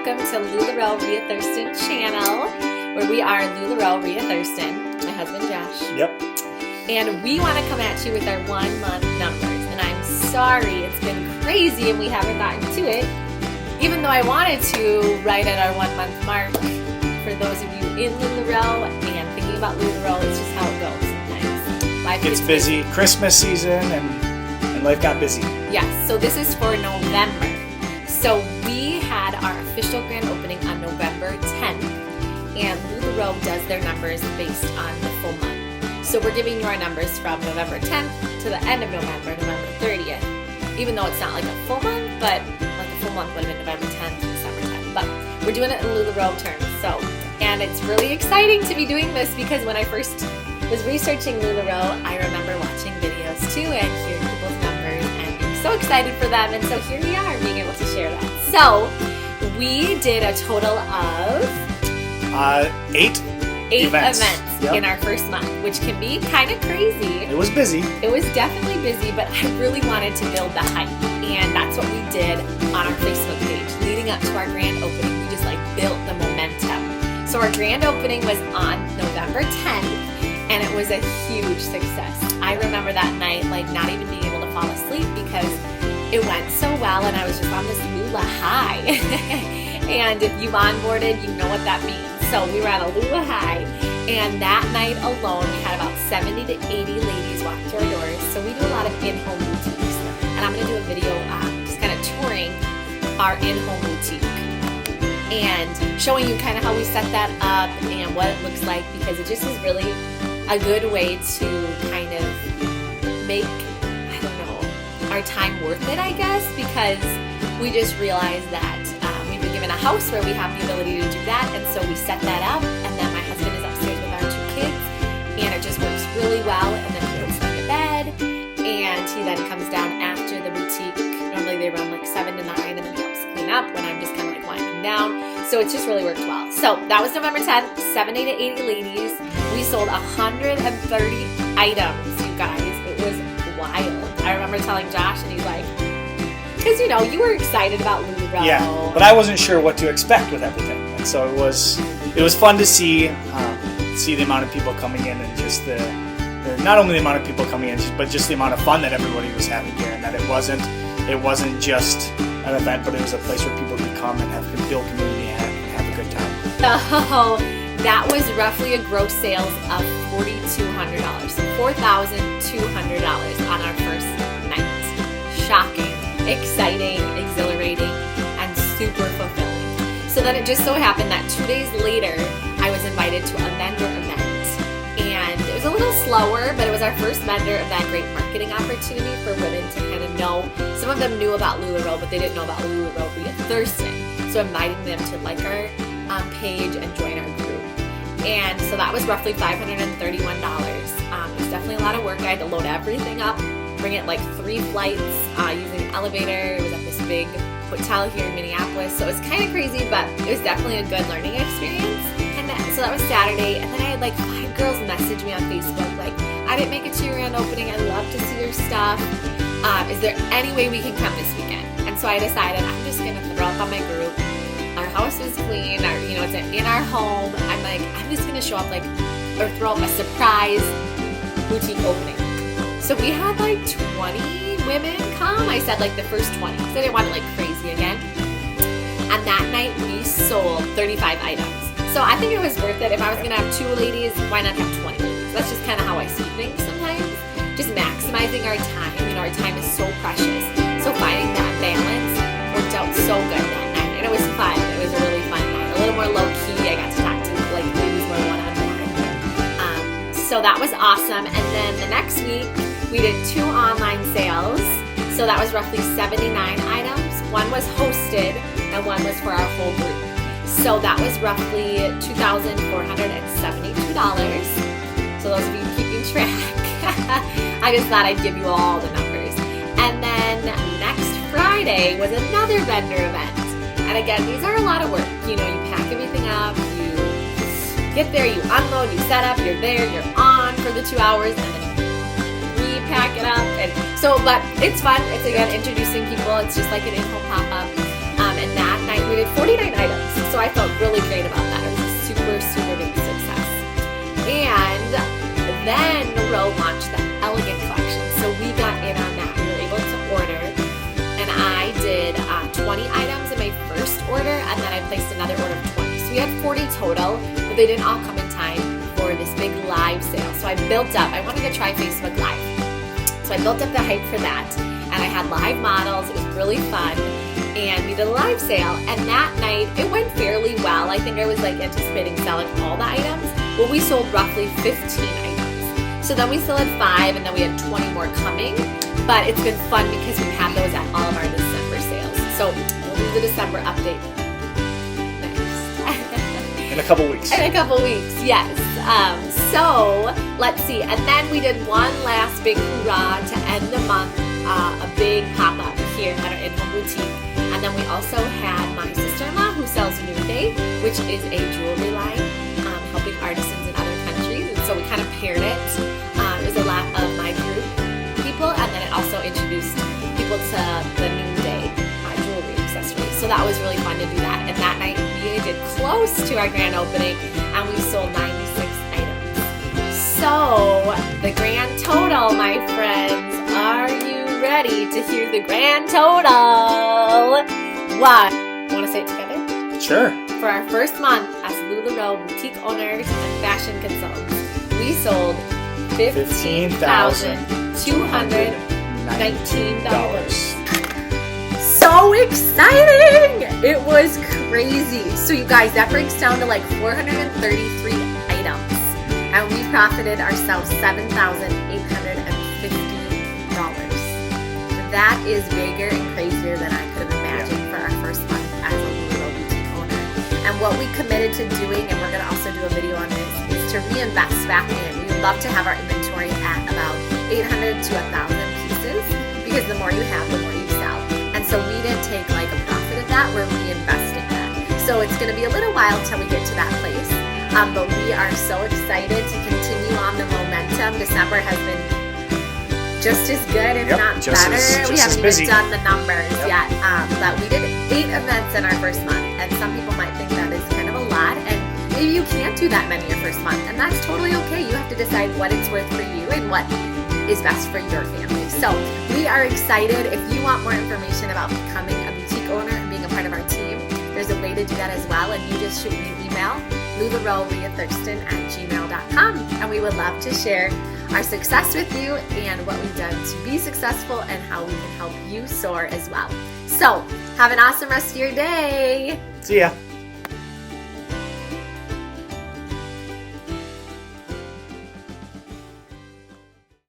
welcome to LuLaRoe Ria Thurston channel, where we are LuLaRoe Ria Thurston, my husband Josh. Yep. And we want to come at you with our 1 month numbers. And I'm sorry, it's been crazy and we haven't gotten to it. Even though I wanted to right at our 1 month mark. For those of you in LuLaRoe and thinking about LuLaRoe, it's just how it goes sometimes. Life gets busy. Christmas season and life got busy. Yes, so this is for November. So we had our official grand opening on November 10th, and LuLaRoe does their numbers based on the full month. So we're giving you our numbers from November 10th to the end of November, November 30th. Even though it's not like a full month, but like a full month would have been November 10th to December 10th. But we're doing it in LuLaRoe terms. And it's really exciting to be doing this because when I first was researching LuLaRoe, I remember watching videos too and hearing people's numbers and being so excited for them. And so here we are being able to share that. So we did a total of 8 events in our first month, which can be kind of crazy. It was busy. It was definitely busy, but I really wanted to build the hype. And that's what we did on our Facebook page. Leading up to our grand opening, we just built the momentum. So our grand opening was on November 10th, and it was a huge success. I remember that night, not even being able to fall asleep because it went so well, and I was just on this Lula high. And if you've onboarded, you know what that means. So we were at a Lula high, and that night alone, we had about 70 to 80 ladies walk through our doors. So we do a lot of in-home boutiques, and I'm going to do a video just kind of touring our in-home boutique and showing you kind of how we set that up and what it looks like, because it just is really a good way to kind of make, our time worth it, I guess, because we just realized that we've been given a house where we have the ability to do that, and so we set that up, and then my husband is upstairs with our 2 kids, and it just works really well, and then he puts them to bed, and he then comes down after the boutique. Normally they run 7 to 9, and then he helps clean up when I'm just kind of winding down. So it's just really worked well. So that was November 10th, 70 to 80 ladies. We sold 130 items, you guys. It was wild. I remember telling Josh, and he's like, because you were excited about LuLaRoe. Yeah, but I wasn't sure what to expect with everything. And so it was fun to see the amount of people coming in, and just the not only the amount of people coming in, but just the amount of fun that everybody was having here, and that it wasn't just an event, but it was a place where people could come and build community and have a good time. So that was roughly a gross sales of $4,200, so $4,200 on our first night. Shocking, exciting, exhilarating, and super fulfilling. So then it just so happened that 2 days later, I was invited to a vendor event. And it was a little slower, but it was our first vendor event. Great marketing opportunity for women to kind of know. Some of them knew about LuLaRoe, but they didn't know about LuLaRoe Ria Thurston. So inviting them to like our page and join our group. And so that was roughly $531. It was definitely a lot of work. I had to load everything up, bring it 3 flights using an elevator. It was at this big hotel here in Minneapolis. So it was kind of crazy, but it was definitely a good learning experience. And so that was Saturday. And then I had 5 girls message me on Facebook, I didn't make it to your grand opening. I'd love to see your stuff. Is there any way we can come this weekend? And so I decided I'm just going to throw up on my group. Our house is clean. It's in our home. I'm just going to show up or throw up a surprise boutique opening. So we had 20 women come. I said the first 20 because I didn't want it crazy again. And that night we sold 35 items. So I think it was worth it. If I was going to have 2 ladies, why not have 20 ladies? That's just kind of how I see things sometimes. Just maximizing our time. Our time is so precious. So finding that balance worked out so good that night. And it was fun. It was a really fun night. A little more low-key. I got to talk to ladies more one-on-one. So that was awesome. And then the next week, we did 2 online sales. So that was roughly 79 items. One was hosted, and one was for our whole group. So that was roughly $2,472. So those of you keeping track, I just thought I'd give you all the numbers. And then next Friday was another vendor event. And again, these are a lot of work. You pack everything up, you get there, you unload, you set up, you're there, you're on for the 2 hours, and then repack it up. And so, but it's fun. It's again introducing people. It's just like an in-home pop-up. And that night we did 49 items. So I felt really great about that. It was a super, super big success. And then LuLaRoe launched the Elegant collection. So we got in on that. We were able to order. And I did 20 items in my first order, and then I placed another order of 20. So we had 40 total, but they didn't all come in time for this big live sale. So I built up. I wanted to try Facebook Live. So I built up the hype for that. And I had live models. It was really fun. And we did a live sale. And that night, it went fairly well. I think I was like anticipating selling all the items. But we sold roughly 15 items. So then we still had 5, and then we had 20 more coming. But it's been fun because we've had those at all of our December sales. So we'll do the December update next. In a couple weeks. In a couple weeks, yes. So let's see. And then we did one last big hoorah to end the month, a big pop-up here at our in-home boutique. And then we also had my sister-in-law who sells Noon Day, which is a jewelry line, helping artisans in other countries. And so we kind of paired it. It was a lot of my group people, and then it also introduced people to the Noon Day jewelry accessories. So that was really fun to do that. And that night we did close to our grand opening, and we sold 96 items. So the grand total, my friends, are you ready to hear the grand total? What? Want to say it together? Sure. For our first month as LuLaRoe boutique owners and fashion consultants, we sold $15,219. So exciting! It was crazy. So you guys, that breaks down to like 433 items. And we profited ourselves $7,850. That is bigger and crazier than I could have imagined for our first month as a LuLaRoe boutique owner. And what we committed to doing, and we're going to also do a video on this, is to reinvest back in. We would love to have our inventory at about 800 to 1,000 pieces, because the more you have, the more you sell. And so we didn't take like a profit of that, we're reinvesting that. So it's going to be a little while till we get to that place. But we are so excited to continue on the momentum. December has been just as good, if not better. We haven't even done the numbers yet. But we did 8 events in our first month. And some people might think that is kind of a lot. And maybe you can't do that many your first month. And that's totally okay. You have to decide what it's worth for you and what is best for your family. So we are excited. If you want more information about becoming a boutique owner and being a part of our team, there's a way to do that as well. And you just shoot me an email, LuLaRoeRiaThurston@gmail.com. And we would love to share our success with you and what we've done to be successful and how we can help you soar as well. So have an awesome rest of your day. See ya.